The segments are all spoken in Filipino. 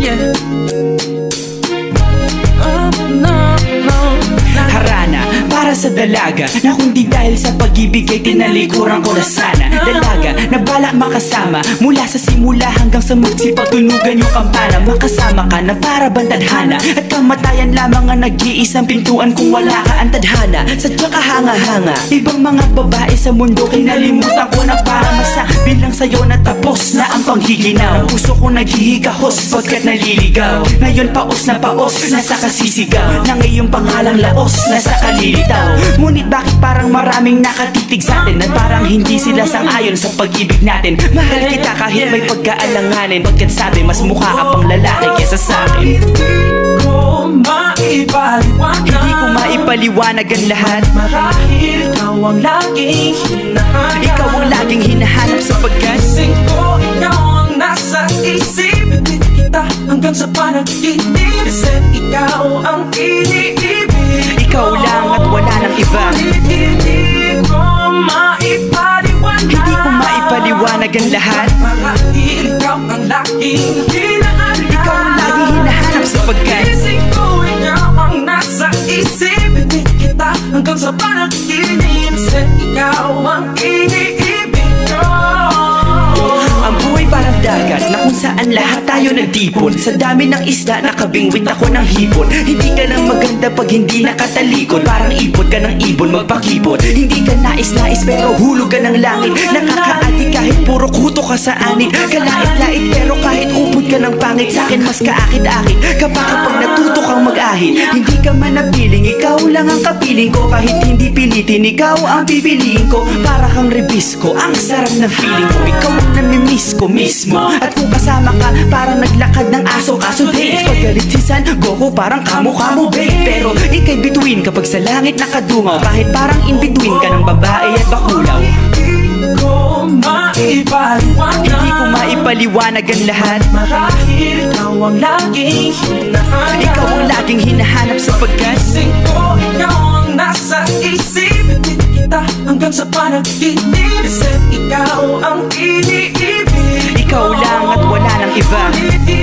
yeah. Harana, para sa dalaga na kundi dahil sa pag-ibig ay tinalikuran ko na sana. Dalaga, na balak makasama mula sa simula hanggang sa magsipagtunugan yung kampana. Makasama ka na para bang tadhana at kamatayan lamang ang nag-iisang pintuan kung wala ka ang tadhana. Sadya ka hanga-hanga, ibang mga babae sa mundo kinalimutan ko na para masabi lang sa'yo na tapos na ang panghiginaw. Puso ko naghihikahos pagkat naliligaw. Ngayon paos na paos, nasa kasisigaw ng iyong pangalang laos, nasa kalilitaw. Ngunit bakit parang maraming nakatitig sa atin at parang hindi sila sang-ayon sa pag-ibig natin. Mahal kita kahit may pagkaalanganin, pagkat sabi mas mukha ka pang lalaki kesa sa akin. Hindi ko maipaliwanag ang lahat. Marahil ikaw ang laging hinahanap. Ikaw ang laging hinahanap sapagkat gising ko, ikaw ang nasa isip. Ibig kita hanggang sa panaginip. Kasi ikaw ang iniibig. ikaw lang at wala nang iba. Hindi ko maipaliwanag. Hindi ko maipaliwanag ang lahat. Marahil ikaw ang laging hinahanap. Ikaw ang laging hinahanap sapagkat gising ko, ikaw ang nasa isip. Ibig kita hanggang sa panaginip. Kasi ikaw ang iniibig ko. ang buhay parang dagat na kung saan lahat tayo nagtipon. Sa dami ng isda nakabingwit ako ng hipon. Hindi ka nang maganda pag hindi nakatalikod. Parang ipot ka ng ibon magpakipot. Hindi ka nais-nais pero hulog ka ng langit. Nakakaati kahit puro kuto ka sa anit. Kalait-lait pero kahit upod ka ng pangit. Sa'kin mas kaakit-akit kapag natuto kang mag-ahit. Hindi ka man napiling, ikaw lang ang kapiling ko. Kahit hindi pilitin, ikaw ang pipiliin ko. Para kang rebisco, ang sarap na feeling ko. Ikaw ang namimiss ko mismo. At kung kasama ka, parang naglakad ng aso. Kaso date, paggalit si San Goku, parang kamo-kamo babe. Pero ika'y bituin kapag sa langit nakadungaw. Kahit parang in-between ka ng babae at bakulaw. Hindi ko maipaliwanag. Hindi ko maipaliwanag ang lahat. Marahil ikaw ang laging hinahanap. Ikaw ang laging hinahanap sapagkat gising ko, ikaw ang nasa isip. Ibig kita hanggang sa panaginip. Kasi ikaw ang iniibig. ikaw lang at wala nang iba. Hindi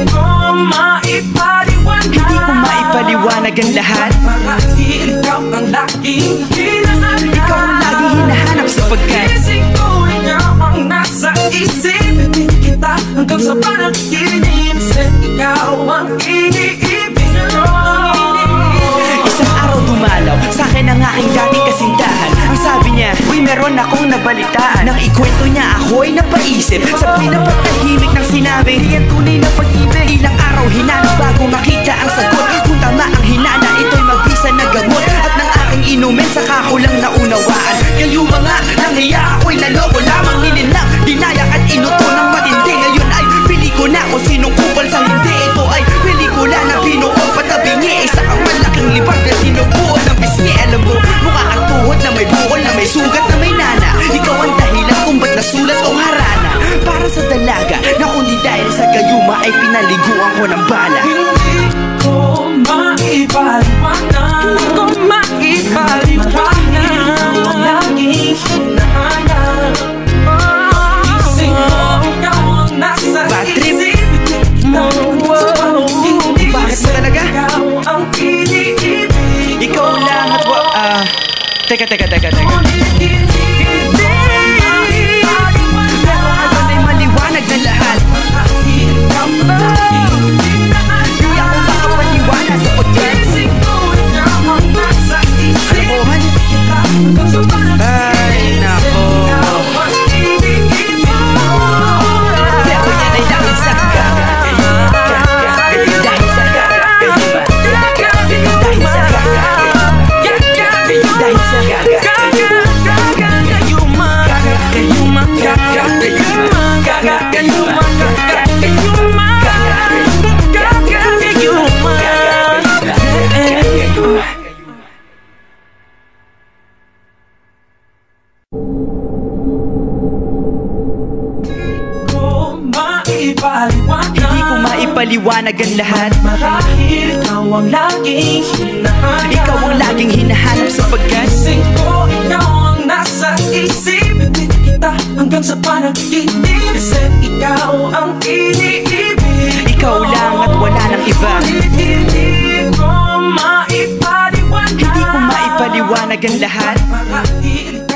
ko maipaliwanag. Hindi ko maipaliwanag ang lahat. Marahil ikaw ang laging hinahanap. Ikaw ang laging hinahanap sapagkat gising ko, ikaw ang nasa isip. Ibig kita hanggang sa panaginip. Kasi ikaw ang iniibig ko. isang araw dumalaw sa'kin ang aking dating kasintahan. Ang sabi niya, uy meron akong nabalitaan. Nang ikwento niya ako'y napaisip. Sa pinapatahimik ng sinabi, di yan tunay na pag-ibig. Ilang araw hinanap bago makita ang sagot. Kung tama ang hinana, ito'y mabisa na gamot. At nang aking inumin, saka ko lang naunawaan. Kayo mga nanghiya ako'y naloko lamang. Nilinang, dinayak at inuto ng matindi. Ngayon ay pili ko na kung sinong kupal sa hindi. Ito ay pelikula na binuo patabingi. Isa kang malaking libag na sinubuan ng bisngi. Alam mo, mukha kang tuhod na may bukol na may sugat na may nana. Ikaw ang dahilan kung ba't nasulat o harana. Para sa dalaga na kundi dahil sa gayuma ay pinaliguan ko ng bala. Hindi ko maipaliwanag. Hindi ko maipaliwanag. Ikaw ang laging hinahanap. Gising ko, ikaw ang nasa Bad trip. isip. Bakit ba talaga? Ikaw ang iniibig. Ikaw lang at Teka Pero ngayon ay maliwanag na lahat. Marahil ikaw ang laging hinahanap. Di ako makapaniwala sa pagkat Gising ko, ikaw ang nasa isip. Kalokohan. Hanggang sa Ay nako. Pero yan ay dahil sa kakayuman. Dahil sa kakayuman. Dahil sa kakayuman. Dahil sa Hindi ko maipaliwanag ang lahat. Marahil ikaw ang laging hinahanap. Ikaw ang laging hinahanap sapagkat gising ko, ikaw ang nasa isip. Ibig kita hanggang sa panaginip. Kasi ikaw ang iniibig. ikaw iba. Hindi ko maipaliwanag Hindi ko maipaliwanag ang lahat. Marahil